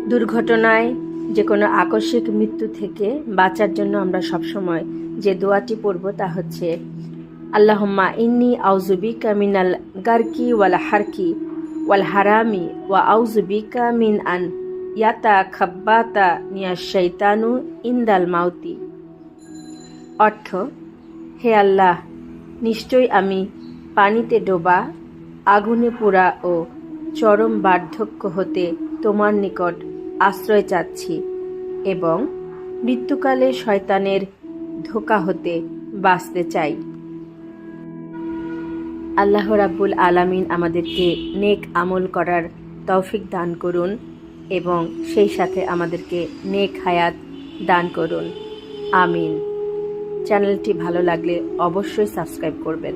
দুর্ঘটনায় যে কোনো আকস্মিক মৃত্যু থেকে বাঁচার জন্য আমরা সবসময় যে দোয়াটি পড়ব তা হচ্ছে আল্লাহুম্মা ইন্নী আউযু বিকা মিনাল গারকি ওয়াল হারকি ওয়াল হারামি ওয়া আউযু বিকা মিন আন ইয়াতাখাব্বাতা নিয়াশ শাইতানু ইনদাল মাউতি। অর্থ, হে আল্লাহ, নিশ্চয়ই আমি পানিতে ডোবা, আগুনে পোড়া ও চরম বার্ধক্য হতে তোমার নিকট আশ্রয় চাচ্ছি এবং মৃত্যুকালে শয়তানের ধোঁকা হতে বাঁচতে চাই। আল্লাহ রাব্বুল আলামিন আমাদেরকে নেক আমল করার তৌফিক দান করুন এবং সেই সাথে আমাদেরকে নেক হায়াত দান করুন। আমিন। চ্যানেলটি ভালো লাগলে অবশ্যই সাবস্ক্রাইব করবেন।